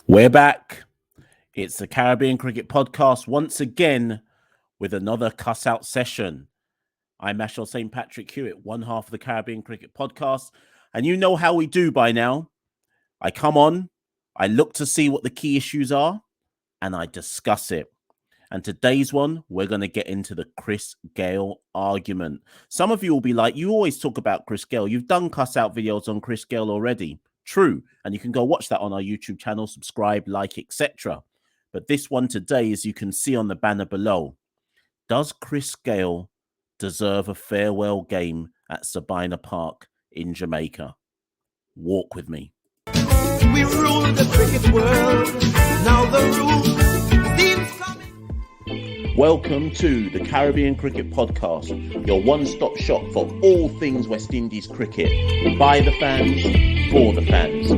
We're back. It's the Caribbean Cricket Podcast once again with another cuss out session. I'm Machel St. Patrick Hewitt, one half of the Caribbean Cricket Podcast. And you know how we do by now. I come on, I look to see what the key issues are, and I discuss it. And today's one, we're going to get into the Chris Gayle argument. Some of you will be like, you always talk about Chris Gayle. You've done cuss out videos on Chris Gayle already. True. And you can go watch that on our YouTube channel, subscribe, like, etc. But this one today, as you can see on the banner below, does Chris Gayle deserve a farewell game at Sabina Park in Jamaica? Walk with me. We rule the cricket world. Now the rules seem coming. Welcome to the Caribbean Cricket Podcast, your one-stop shop for all things West Indies cricket. By the fans, for the fans.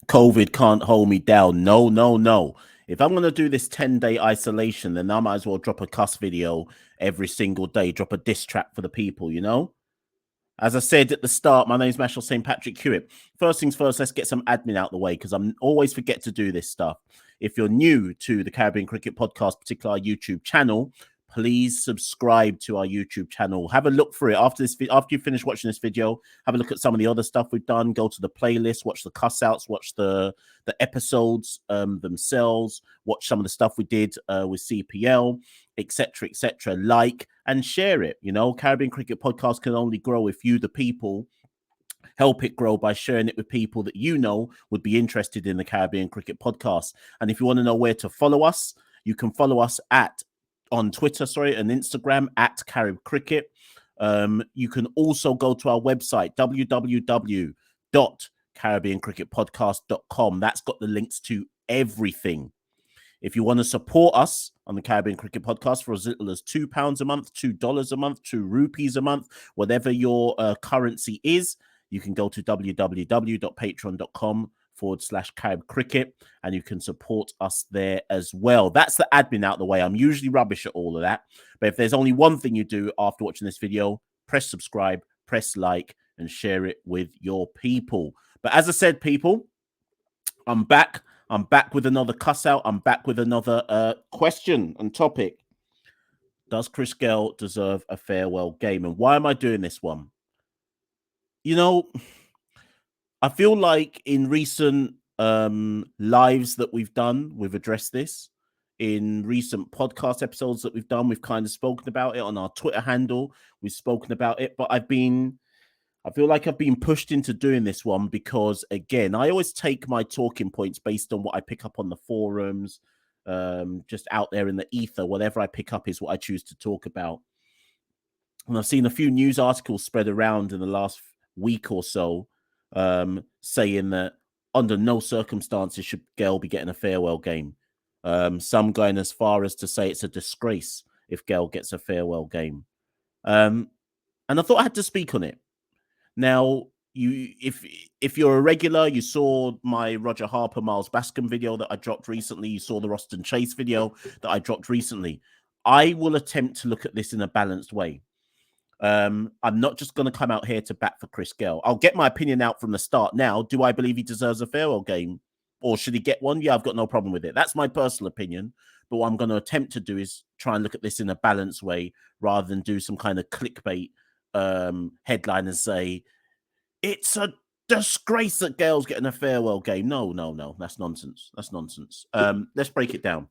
COVID can't hold me down. No. If I'm going to do this 10-day isolation, then I might as well drop a cuss video every single day, drop a diss track for the people, you know? As I said at the start, my name's Machel St. Patrick Hewitt. First things first, let's get some admin out the way because I always forget to do this stuff. If you're new to the Caribbean Cricket Podcast, particularly our YouTube channel, please subscribe to our YouTube channel. Have a look for it after you finish watching this video. Have a look at some of the other stuff we've done. Go to the playlist, watch the cuss outs, watch the episodes themselves, watch some of the stuff we did with CPL, etc. Like and share it. You know, Caribbean Cricket Podcast can only grow if you, the people, help it grow by sharing it with people that you know would be interested in the Caribbean Cricket Podcast. And if you want to know where to follow us, you can follow us on Twitter, and Instagram at Carib Cricket. You can also go to our website, www.caribbeancricketpodcast.com. That's got the links to everything. If you want to support us on the Caribbean Cricket Podcast for as little as £2 a month, $2 a month, ₹2 a month, whatever your currency is, you can go to www.patreon.com/Carib Cricket and you can support us there as well. That's the admin out the way. I'm usually rubbish at all of that. But if there's only one thing you do after watching this video, press subscribe, press like, and share it with your people. But as I said, people, I'm back. I'm back with another cuss out. I'm back with another question and topic. Does Chris Gayle deserve a farewell game? And why am I doing this one? You know, I feel like in recent lives that we've done, we've addressed this. In recent podcast episodes that we've done, we've kind of spoken about it on our Twitter handle. We've spoken about it, but I feel like I've been pushed into doing this one because, again, I always take my talking points based on what I pick up on the forums, just out there in the ether. Whatever I pick up is what I choose to talk about. And I've seen a few news articles spread around in the last week or so saying that under no circumstances should Gayle be getting a farewell game. Some going as far as to say it's a disgrace if Gayle gets a farewell game. And I thought I had to speak on it. Now, if you're a regular, you saw my Roger Harper, Miles Bascombe video that I dropped recently. You saw the Roston Chase video that I dropped recently. I will attempt to look at this in a balanced way. I'm not just going to come out here to bat for Chris Gayle. I'll get my opinion out from the start now. Do I believe he deserves a farewell game? Or should he get one? Yeah, I've got no problem with it. That's my personal opinion. But what I'm going to attempt to do is try and look at this in a balanced way rather than do some kind of clickbait headline and say, it's a disgrace that Gayle's getting a farewell game. No. That's nonsense. Let's break it down.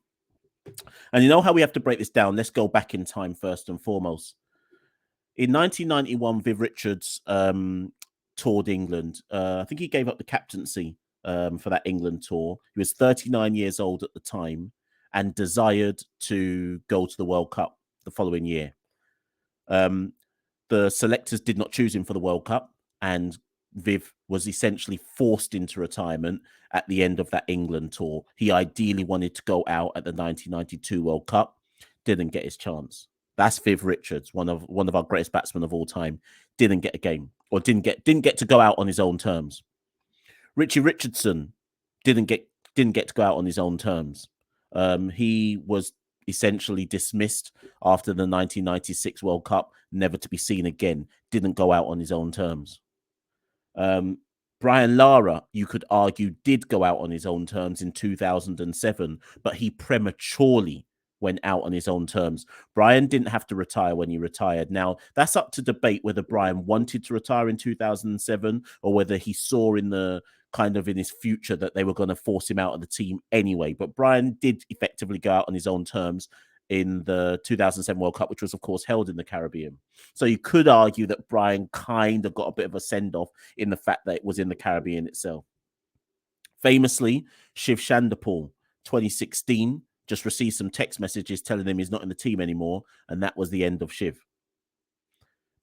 And you know how we have to break this down? Let's go back in time first and foremost. In 1991, Viv Richards toured England. I think he gave up the captaincy for that England tour. He was 39 years old at the time and desired to go to the World Cup the following year. The selectors did not choose him for the World Cup, and Viv was essentially forced into retirement at the end of that England tour. He ideally wanted to go out at the 1992 World Cup, didn't get his chance. That's Viv Richards, one of our greatest batsmen of all time. Didn't get a game, or didn't get to go out on his own terms. Richie Richardson didn't get to go out on his own terms. He was essentially dismissed after the 1996 World Cup, never to be seen again. Didn't go out on his own terms. Brian Lara, you could argue, did go out on his own terms in 2007, but he prematurely went out on his own terms. Brian didn't have to retire when he retired. Now, that's up to debate whether Brian wanted to retire in 2007 or whether he saw in the kind of in his future that they were going to force him out of the team anyway. But Brian did effectively go out on his own terms in the 2007 World Cup, which was, of course, held in the Caribbean. So you could argue that Brian kind of got a bit of a send-off in the fact that it was in the Caribbean itself. Famously, Shiv Chandapal, 2016, just received some text messages telling him he's not in the team anymore, and that was the end of Shiv.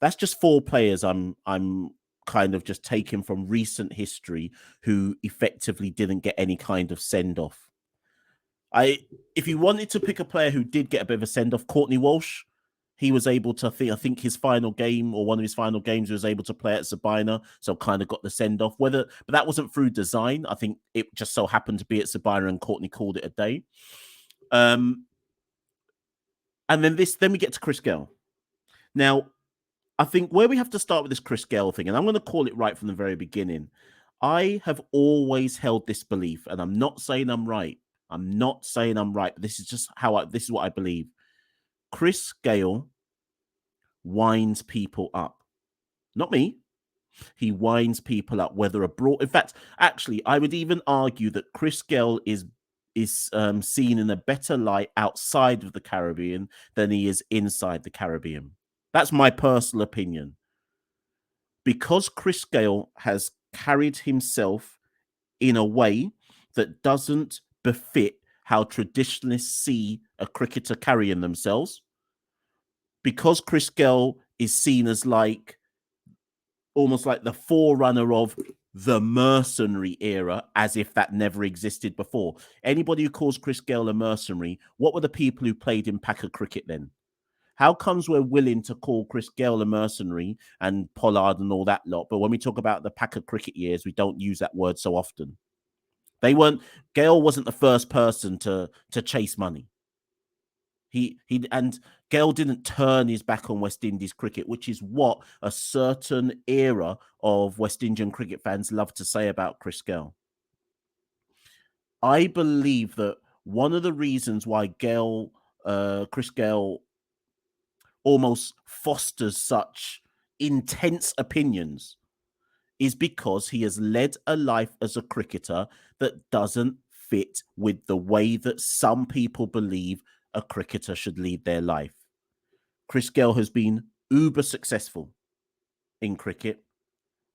That's just 4 players I'm kind of just taking from recent history who effectively didn't get any kind of send-off. If you wanted to pick a player who did get a bit of a send-off, Courtney Walsh, he was able to, I think his final game or one of his final games, he was able to play at Sabina, so kind of got the send-off. But that wasn't through design. I think it just so happened to be at Sabina and Courtney called it a day. And then we get to Chris Gayle. Now, I think where we have to start with this Chris Gayle thing, and I'm going to call it right from the very beginning. I have always held this belief, and I'm not saying I'm right. But this is just this is what I believe. Chris Gayle winds people up. Not me. He winds people up, whether abroad. In fact, actually, I would even argue that Chris Gayle is seen in a better light outside of the Caribbean than he is inside the Caribbean. That's my personal opinion. Because Chris Gayle has carried himself in a way that doesn't befit how traditionalists see a cricketer carrying themselves. Because Chris Gayle is seen as almost like the forerunner of the mercenary era, as if that never existed before. Anybody who calls Chris Gayle a mercenary, what were the people who played in Packer cricket then? How comes we're willing to call Chris Gayle a mercenary and Pollard and all that lot, but when we talk about the Packer cricket years, we don't use that word so often? Gayle wasn't the first person to chase money. And Gayle didn't turn his back on West Indies cricket, which is what a certain era of West Indian cricket fans love to say about Chris Gayle. I believe that one of the reasons why Chris Gayle almost fosters such intense opinions is because he has led a life as a cricketer that doesn't fit with the way that some people believe a cricketer should lead their life. Chris Gayle has been uber successful in cricket,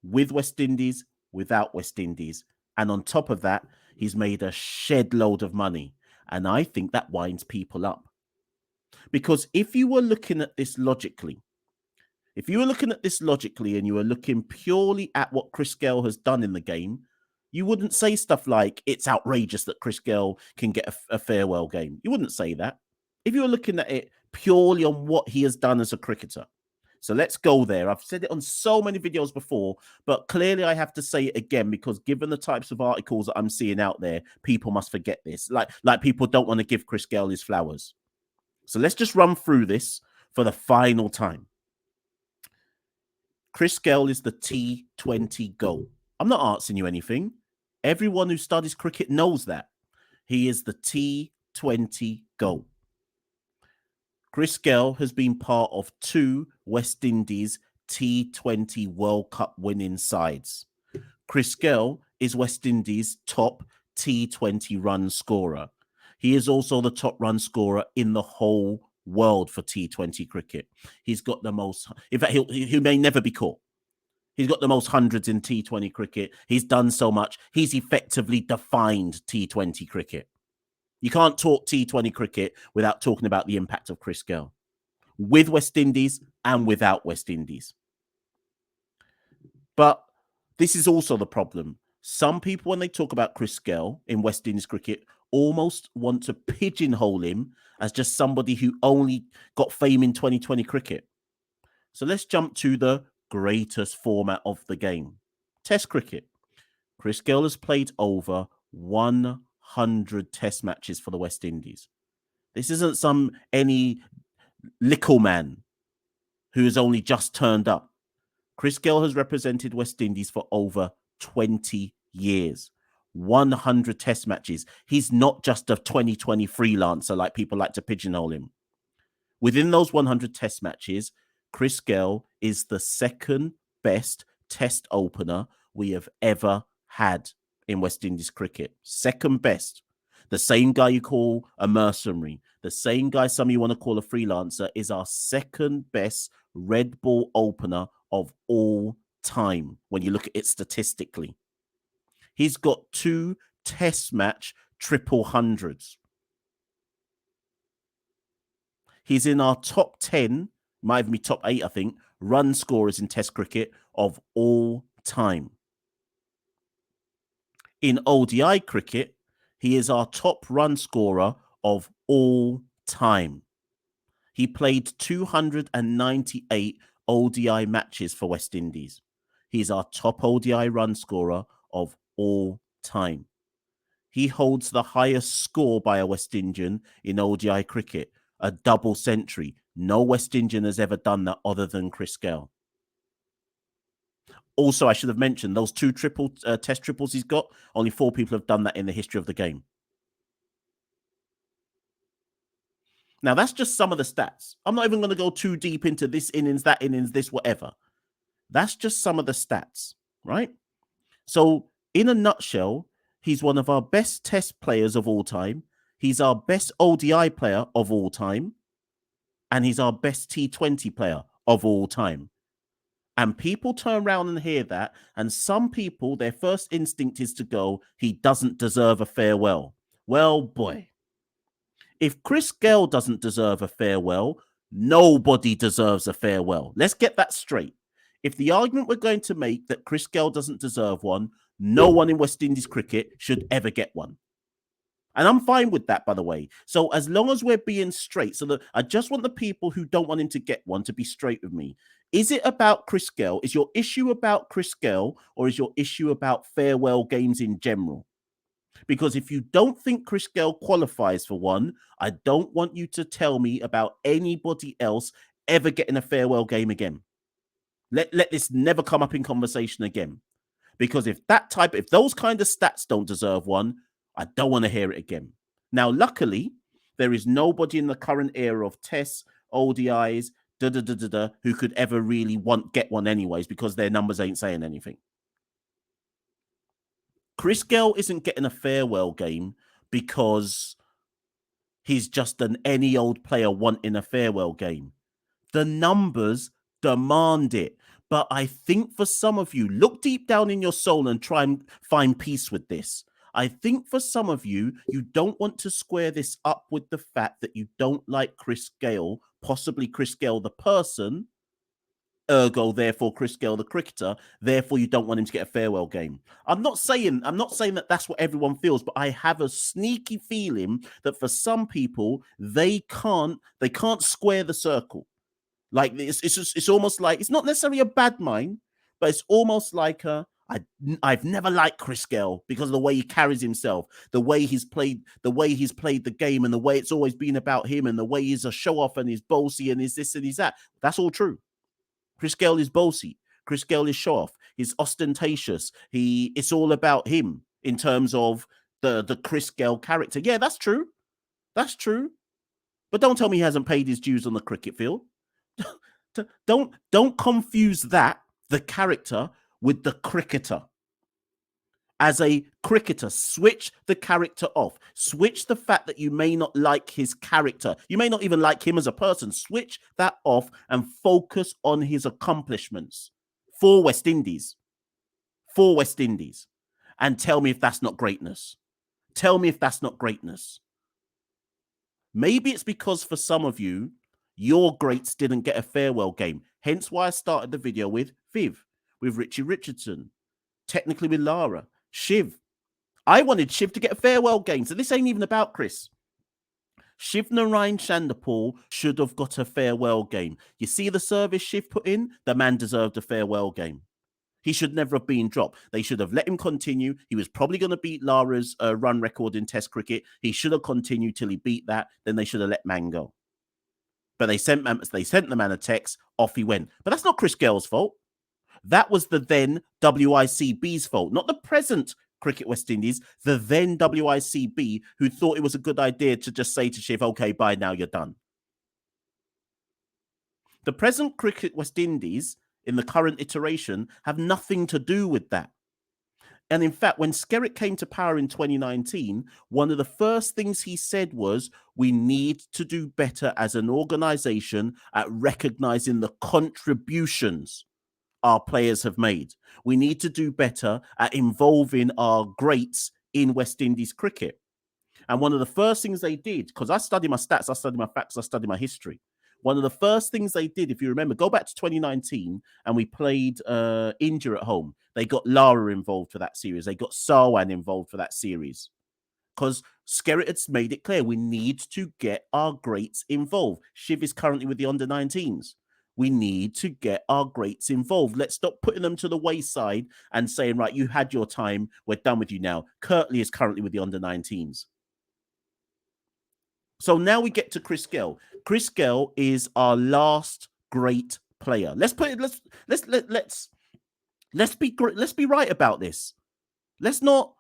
with West Indies, without West Indies. And on top of that, he's made a shed load of money. And I think that winds people up. Because if you were looking at this logically, and you were looking purely at what Chris Gayle has done in the game, you wouldn't say stuff like, it's outrageous that Chris Gayle can get a farewell game. You wouldn't say that. If you were looking at it purely on what he has done as a cricketer. So let's go there. I've said it on so many videos before, but clearly I have to say it again, because given the types of articles that I'm seeing out there, people must forget this. Like people don't want to give Chris Gayle his flowers. So let's just run through this for the final time. Chris Gayle is the T20 GOAT. I'm not asking you anything. Everyone who studies cricket knows that. He is the T20 GOAT. Chris Gayle has been part of 2 West Indies T20 World Cup winning sides. Chris Gayle is West Indies' top T20 run scorer. He is also the top run scorer in the whole world for T20 cricket. He's got the most, in fact, he may never be caught. He's got the most hundreds in T20 cricket. He's done so much. He's effectively defined T20 cricket. You can't talk T20 cricket without talking about the impact of Chris Gayle, with West Indies and without West Indies. But this is also the problem. Some people, when they talk about Chris Gayle in West Indies cricket, almost want to pigeonhole him as just somebody who only got fame in 2020 cricket. So let's jump to the greatest format of the game, Test cricket. Chris Gayle has played over 100 Test matches for the West Indies. This isn't any little man who has only just turned up. Chris Gayle has represented West Indies for over 20 years. 100 Test matches. He's not just a 2020 freelancer like people like to pigeonhole him. Within those 100 Test matches, Chris Gayle is the second best Test opener we have ever had in West Indies cricket. Second best. The same guy you call a mercenary, the same guy some of you want to call a freelancer, is our second best red ball opener of all time when you look at it statistically. He's got 2 Test match triple hundreds. He's in our top 10, might even be top 8, I think, run scorers in Test cricket of all time. In ODI cricket, he is our top run scorer of all time. He played 298 ODI matches for West Indies. He's our top ODI run scorer of all time. He holds the highest score by a West Indian in ODI cricket, a double century. No West Indian has ever done that other than Chris Gayle. Also, I should have mentioned those 2 Test triples he's got. Only 4 people have done that in the history of the game. Now, that's just some of the stats. I'm not even going to go too deep into this innings, that innings, this, whatever. That's just some of the stats, right? So, in a nutshell, he's one of our best Test players of all time. He's our best ODI player of all time. And he's our best T20 player of all time. And people turn around and hear that. And some people, their first instinct is to go, he doesn't deserve a farewell. Well, boy, if Chris Gayle doesn't deserve a farewell, nobody deserves a farewell. Let's get that straight. If the argument we're going to make that Chris Gayle doesn't deserve one, no one in West Indies cricket should ever get one. And I'm fine with that, by the way. So as long as we're being straight, so that I just want the people who don't want him to get one to be straight with me. Is it about Chris Gayle? Is your issue about Chris Gayle, or is your issue about farewell games in general? Because if you don't think Chris Gayle qualifies for one, I don't want you to tell me about anybody else ever getting a farewell game again. Let this never come up in conversation again. Because if those kind of stats don't deserve one, I don't want to hear it again. Now, luckily, there is nobody in the current era of Tests, ODIs, who could ever really get one anyways, because their numbers ain't saying anything. Chris Gayle isn't getting a farewell game because he's just an any old player wanting a farewell game. The numbers demand it. But I think for some of you, look deep down in your soul and try and find peace with this. I think for some of you, you don't want to square this up with the fact that you don't like Chris Gayle, possibly Chris Gayle the person, ergo, therefore, Chris Gayle the cricketer, therefore you don't want him to get a farewell game. I'm not saying that that's what everyone feels, but I have a sneaky feeling that for some people, they can't square the circle. Like it's almost like, it's not necessarily a bad mind, but it's almost like I've never liked Chris Gayle because of the way he carries himself, the way he's played the game, and the way it's always been about him, and the way he's a show off and he's bossy and he's this and he's that. That's all true. Chris Gayle is bossy. Chris Gayle is show off. He's ostentatious. It's all about him in terms of the Chris Gayle character. Yeah, that's true. That's true. But don't tell me he hasn't paid his dues on the cricket field. Don't confuse that, the character, with the cricketer. As a cricketer, switch the character off. Switch the fact that you may not like his character. You may not even like him as a person. Switch that off and focus on his accomplishments for West Indies. For West Indies. And tell me if that's not greatness. Tell me if that's not greatness. Maybe it's because for some of you, your greats didn't get a farewell game. Hence why I started the video with Viv, with Richie Richardson, technically with Lara, Shiv. I wanted Shiv to get a farewell game. So this ain't even about Chris. Shiv Narayan Chandapal should have got a farewell game. You see the service Shiv put in? The man deserved a farewell game. He should never have been dropped. They should have let him continue. He was probably going to beat Lara's run record in Test cricket. He should have continued till he beat that. Then they should have let man go. But they sent the man a text. Off he went. But that's not Chris Gayle's fault. That was the then WICB's fault, not the present Cricket West Indies, the then WICB, who thought it was a good idea to just say to Shiv, okay, bye now, you're done. The present Cricket West Indies, in the current iteration, have nothing to do with that. And in fact, when Skerritt came to power in 2019, one of the first things he said was, we need to do better as an organisation at recognising the contributions our players have made. We need to do better at involving our greats in West Indies cricket. And one of the first things they did, because I study my stats, I study my facts, I study my history. One of the first things they did, if you remember, go back to 2019 and we played India at home. They got Lara involved for that series. They got Sarwan involved for that series. Because Skerritt had made it clear, we need to get our greats involved. Shiv is currently with the under-19s. We need to get our greats involved. Let's stop putting them to the wayside and saying, right, you had your time. We're done with you now. Kirtley is currently with the under-19s. So now we get to Chris Gayle. Chris Gayle is our last great player. Let's be right about this. Let's not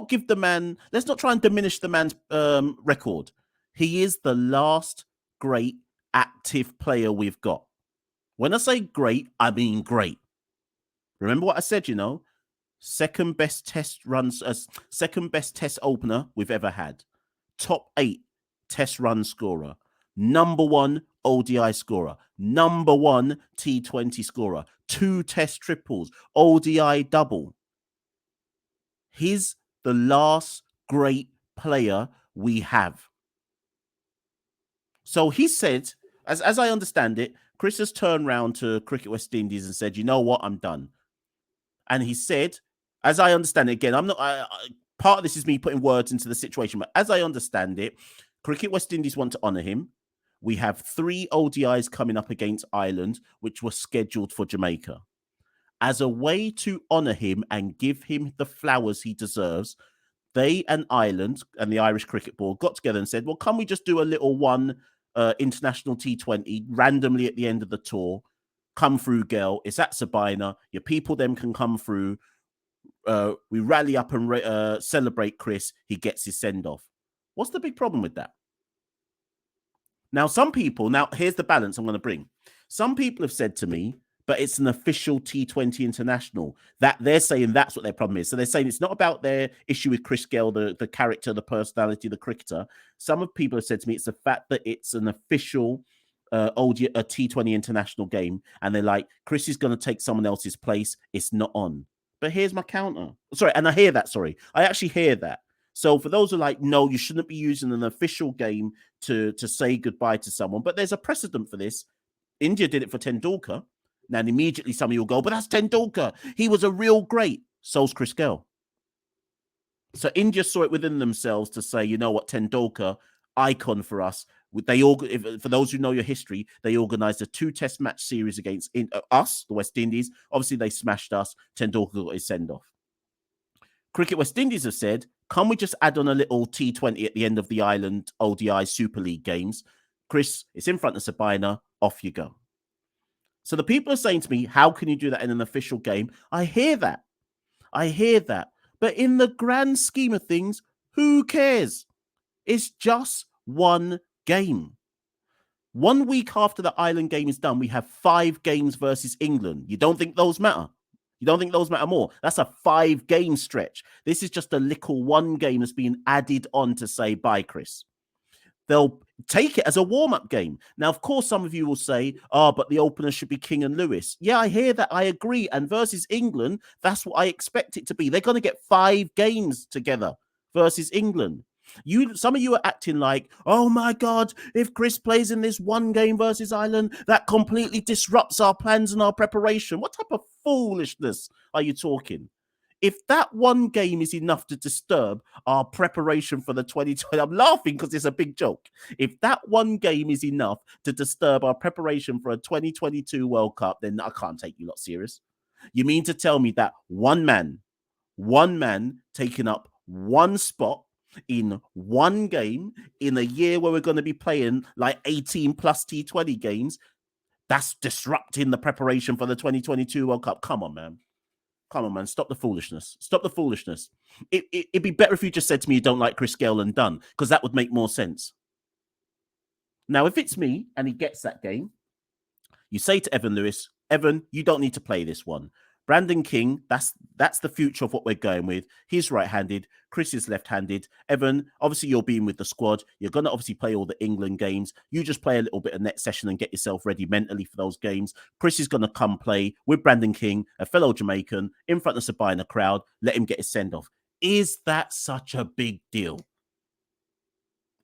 give the man. Let's not try and diminish the man's record. He is the last great active player we've got. When I say great, I mean great. Remember what I said, second best test opener we've ever had. Top 8 test run scorer. Number 1 ODI scorer. Number 1 T20 scorer. 2 test triples. ODI double. He's the last great player we have. So he said, as I understand it, Chris has turned round to Cricket West Indies and said, you know what, I'm done. And he said, as I understand it, again, part of this is me putting words into the situation, but as I understand it, Cricket West Indies want to honour him. We have 3 ODIs coming up against Ireland, which were scheduled for Jamaica. As a way to honour him and give him the flowers he deserves, they and Ireland and the Irish Cricket Board got together and said, well, can we just do a little one international T20 randomly at the end of the tour? Come through, Gayle. It's at Sabina. Your people then can come through. We rally up and celebrate Chris. He gets his send-off. What's the big problem with that? Now, here's the balance I'm going to bring. Some people have said to me, but it's an official T20 international. That they're saying that's what their problem is. So they're saying it's not about their issue with Chris Gayle, the character, the personality, the cricketer. Some of people have said to me it's the fact that it's an official a T20 international game, and they're like, Chris is going to take someone else's place. It's not on. But here's my counter. Sorry, and I hear that. Sorry, I actually hear that. So for those who are like, no, you shouldn't be using an official game to say goodbye to someone. But there's a precedent for this. India did it for Tendulkar. Now, immediately some of you will go, but that's Tendulkar. He was a real great. So's Chris Gayle. So India saw it within themselves to say, you know what, Tendulkar, icon for us. For those who know your history, they organised a 2-test match series against us, the West Indies. Obviously, they smashed us. Tendulkar got his send-off. Cricket West Indies have said, can we just add on a little T20 at the end of the Ireland ODI Super League games? Chris, it's in front of Sabina. Off you go. So the people are saying to me, how can you do that in an official game? I hear that. But in the grand scheme of things, who cares? It's just one game. 1 week after the Ireland game is done, we have 5 games versus England. You don't think those matter? You don't think those matter more? That's a 5-game stretch. This is just a little 1 game that's being added on to say bye, Chris. They'll take it as a warm-up game. Now, of course, some of you will say, but the opener should be King and Lewis. Yeah, I hear that. I agree. And versus England, that's what I expect it to be. They're going to get 5 games together versus England. Some of you are acting like, oh my God, if Chris plays in this 1 game versus Ireland, that completely disrupts our plans and our preparation. What type of foolishness are you talking? If that one game is enough to disturb our preparation for the 2020, I'm laughing because it's a big joke. If that one game is enough to disturb our preparation for a 2022 World Cup, then I can't take you lot serious. You mean to tell me that one man taking up one spot in one game in a year where we're going to be playing like 18 plus T20 games, that's disrupting the preparation for the 2022 World Cup? Come on, man. Come on, man. Stop the foolishness. Stop the foolishness. It'd be better if you just said to me you don't like Chris Gayle and done, because that would make more sense. Now, if it's me and he gets that game, you say to Evan Lewis, Evan, you don't need to play this one. Brandon King, that's the future of what we're going with. He's right-handed. Chris is left-handed. Evan, obviously you're being with the squad. You're going to obviously play all the England games. You just play a little bit of net session and get yourself ready mentally for those games. Chris is going to come play with Brandon King, a fellow Jamaican, in front of Sabina crowd. Let him get his send-off. Is that such a big deal?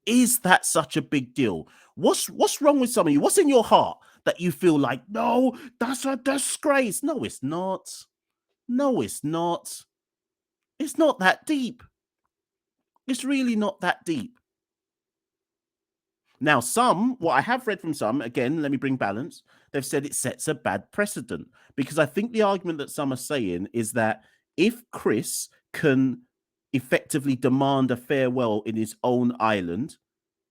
Is that such a big deal? What's wrong with some of you? What's in your heart that you feel like, no, that's a disgrace? No, it's not. No, it's not. It's not that deep. It's really not that deep. Now, what I have read from some, again, let me bring balance. They've said it sets a bad precedent, because I think the argument that some are saying is that if Chris can effectively demand a farewell in his own island,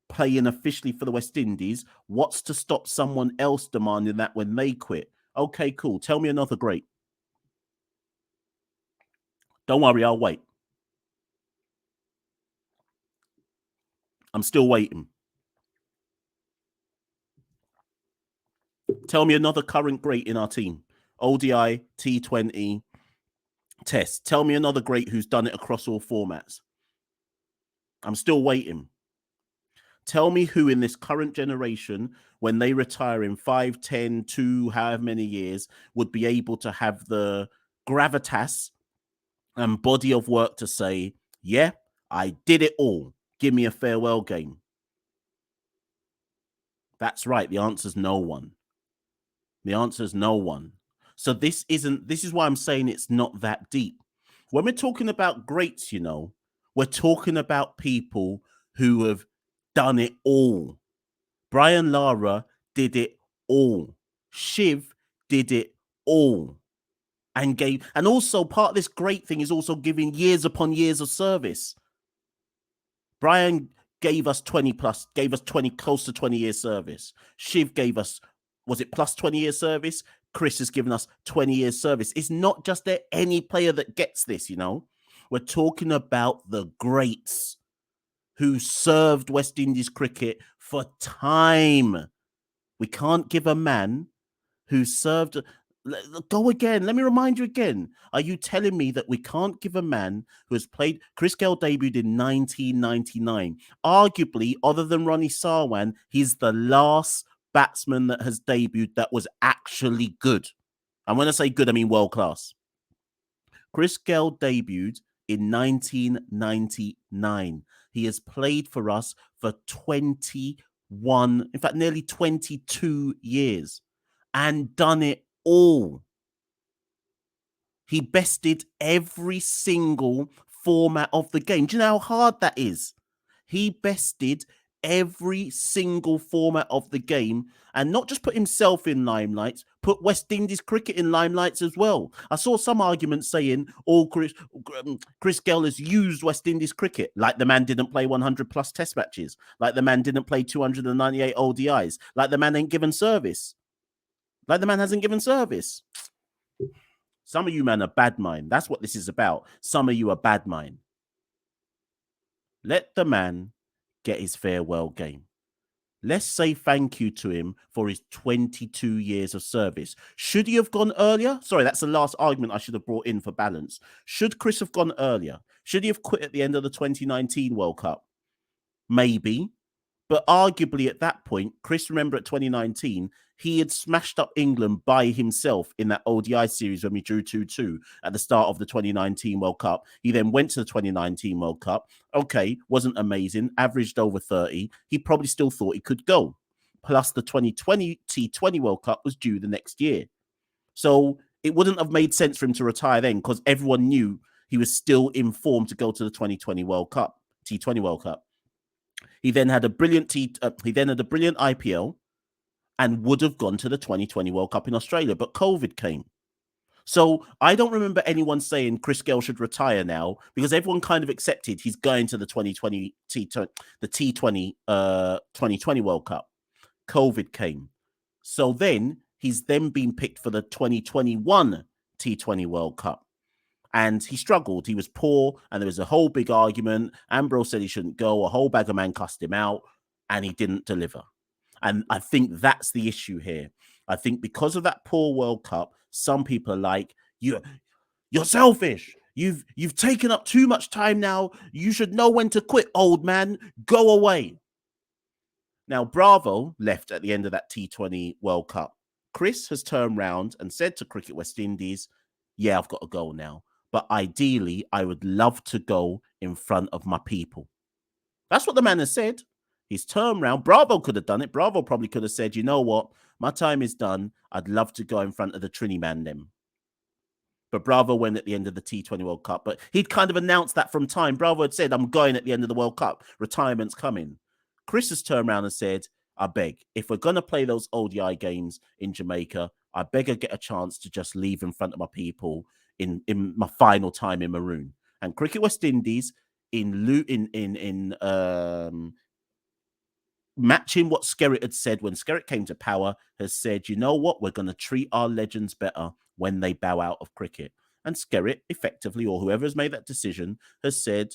playing officially for the West Indies, what's to stop someone else demanding that when they quit? Okay, cool. Tell me another great. Don't worry, I'll wait. I'm still waiting. Tell me another current great in our team. ODI, T20, Test. Tell me another great who's done it across all formats. I'm still waiting. Tell me who in this current generation, when they retire in 5, 10, 2, however many years, would be able to have the gravitas and body of work to say, yeah, I did it all. Give me a farewell game. That's right. The answer's no one. The answer's no one. So this is why I'm saying it's not that deep. When we're talking about greats, we're talking about people who have done it all. Brian Lara did it all. Shiv did it all. And also part of this great thing is also giving years upon years of service. Brian gave us 20 plus, gave us 20, close to 20 years service. Shiv gave us, was it plus 20 years service? Chris has given us 20 years service. It's not just that any player that gets this, We're talking about the greats who served West Indies cricket for time. We can't give a man who served... Go again. Let me remind you again. Are you telling me that we can't give a man who has played... Chris Gayle debuted in 1999. Arguably, other than Ronnie Sarwan, he's the last batsman that has debuted that was actually good. And when I say good, I mean world class. Chris Gayle debuted in 1999. He has played for us for 21, in fact, nearly 22 years and done it all. He bested every single format of the game. Do you know how hard that is? He bested every single format of the game, and not just put himself in limelights, put West Indies cricket in limelights as well. I saw some arguments saying, Chris Gayle has used West Indies cricket, like the man didn't play 100 plus test matches, like the man didn't play 298 ODIs, like the man ain't given service, like the man hasn't given service. Some of you, man, are bad mind. That's what this is about. Some of you are bad mind. Let the man get his farewell game. Let's say thank you to him for his 22 years of service. Should he have gone earlier? Sorry, that's the last argument I should have brought in for balance. Should Chris have gone earlier? Should he have quit at the end of the 2019 World Cup? Maybe. But arguably at that point, Chris, remember at 2019, he had smashed up England by himself in that ODI series when we drew 2-2 at the start of the 2019 World Cup. He then went to the 2019 World Cup. Okay, wasn't amazing, averaged over 30. He probably still thought he could go. Plus the 2020 T20 World Cup was due the next year. So it wouldn't have made sense for him to retire then, because everyone knew he was still in form to go to the 2020 World Cup, T20 World Cup. He then had a brilliant IPL and would have gone to the 2020 World Cup in Australia, but COVID came. So I don't remember anyone saying Chris Gayle should retire now, because everyone kind of accepted he's going to the 2020 2020 World Cup. COVID came. So then he's then been picked for the 2021 T20 World Cup. And he struggled. He was poor, and there was a whole big argument. Ambrose said he shouldn't go. A whole bag of man cussed him out, and he didn't deliver. And I think that's the issue here. I think because of that poor World Cup, some people are like, you're selfish. You've taken up too much time now. You should know when to quit, old man. Go away. Now, Bravo left at the end of that T20 World Cup. Chris has turned round and said to Cricket West Indies, yeah, I've got to go now. But ideally, I would love to go in front of my people. That's what the man has said. He's turned round. Bravo could have done it. Bravo probably could have said, you know what? My time is done. I'd love to go in front of the Trini man then. But Bravo went at the end of the T20 World Cup. But he'd kind of announced that from time. Bravo had said, I'm going at the end of the World Cup. Retirement's coming. Chris has turned around and said, I beg, if we're going to play those ODI games in Jamaica, I beg I get a chance to just leave in front of my people in my final time in Maroon. And Cricket West Indies, in matching what Skerritt had said when Skerritt came to power, has said, you know what, we're going to treat our legends better when they bow out of cricket. And Skerritt, effectively, or whoever has made that decision, has said,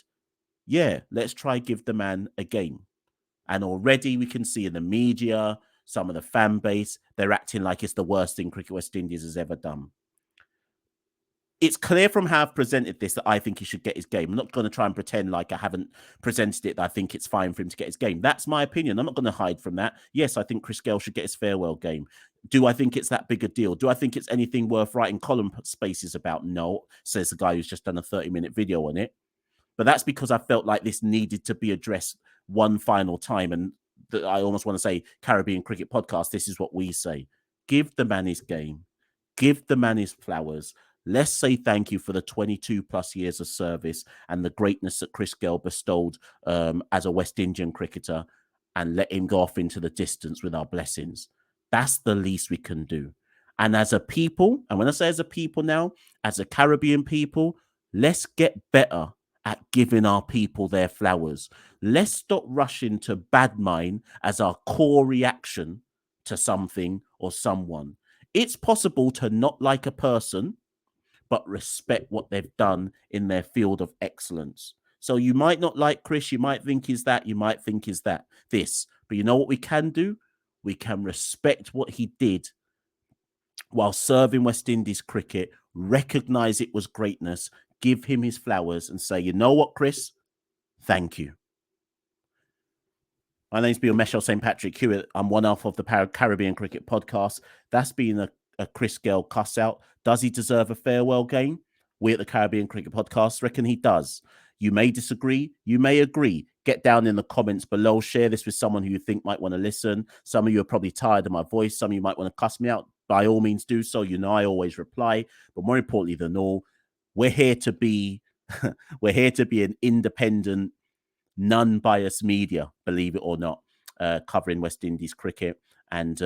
yeah, let's try give the man a game. And already we can see in the media, some of the fan base, they're acting like it's the worst thing Cricket West Indies has ever done. It's clear from how I've presented this that I think he should get his game. I'm not going to try and pretend like I haven't presented it, that I think it's fine for him to get his game. That's my opinion. I'm not going to hide from that. Yes, I think Chris Gayle should get his farewell game. Do I think it's that big a deal? Do I think it's anything worth writing column spaces about? No, says the guy who's just done a 30-minute video on it. But that's because I felt like this needed to be addressed one final time. And I almost want to say, Caribbean Cricket Podcast, this is what we say. Give the man his game. Give the man his flowers. Let's say thank you for the 22 plus years of service and the greatness that Chris Gayle bestowed as a West Indian cricketer, and let him go off into the distance with our blessings. That's the least we can do. And as a people, and when I say as a people now, as a Caribbean people, let's get better at giving our people their flowers. Let's stop rushing to badmine as our core reaction to something or someone. It's possible to not like a person, but respect what they've done in their field of excellence. So you might not like Chris, you might think he's that, you might think he's that, this. But you know what we can do? We can respect what he did while serving West Indies cricket, recognize it was greatness, give him his flowers and say, you know what, Chris? Thank you. My name's been Machel St. Patrick Hewitt. I'm one half of the Caribbean Cricket Podcast. That's been a Chris Gayle cuss out. Does he deserve a farewell game? We at the Caribbean Cricket Podcast reckon he does. You may disagree. You may agree. Get down in the comments below. Share this with someone who you think might want to listen. Some of you are probably tired of my voice. Some of you might want to cuss me out. By all means do so. You know I always reply. But more importantly than all, we're here to be an independent, non-biased media, believe it or not, covering West Indies cricket. And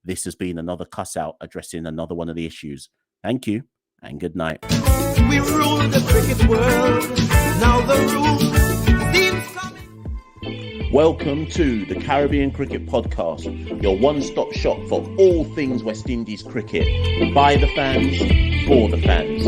this has been another cuss out addressing another one of the issues. Thank you and good night. We rule the cricket world. Now the rule seems coming. Welcome to the Caribbean Cricket Podcast, your one-stop shop for all things West Indies cricket. By the fans, for the fans.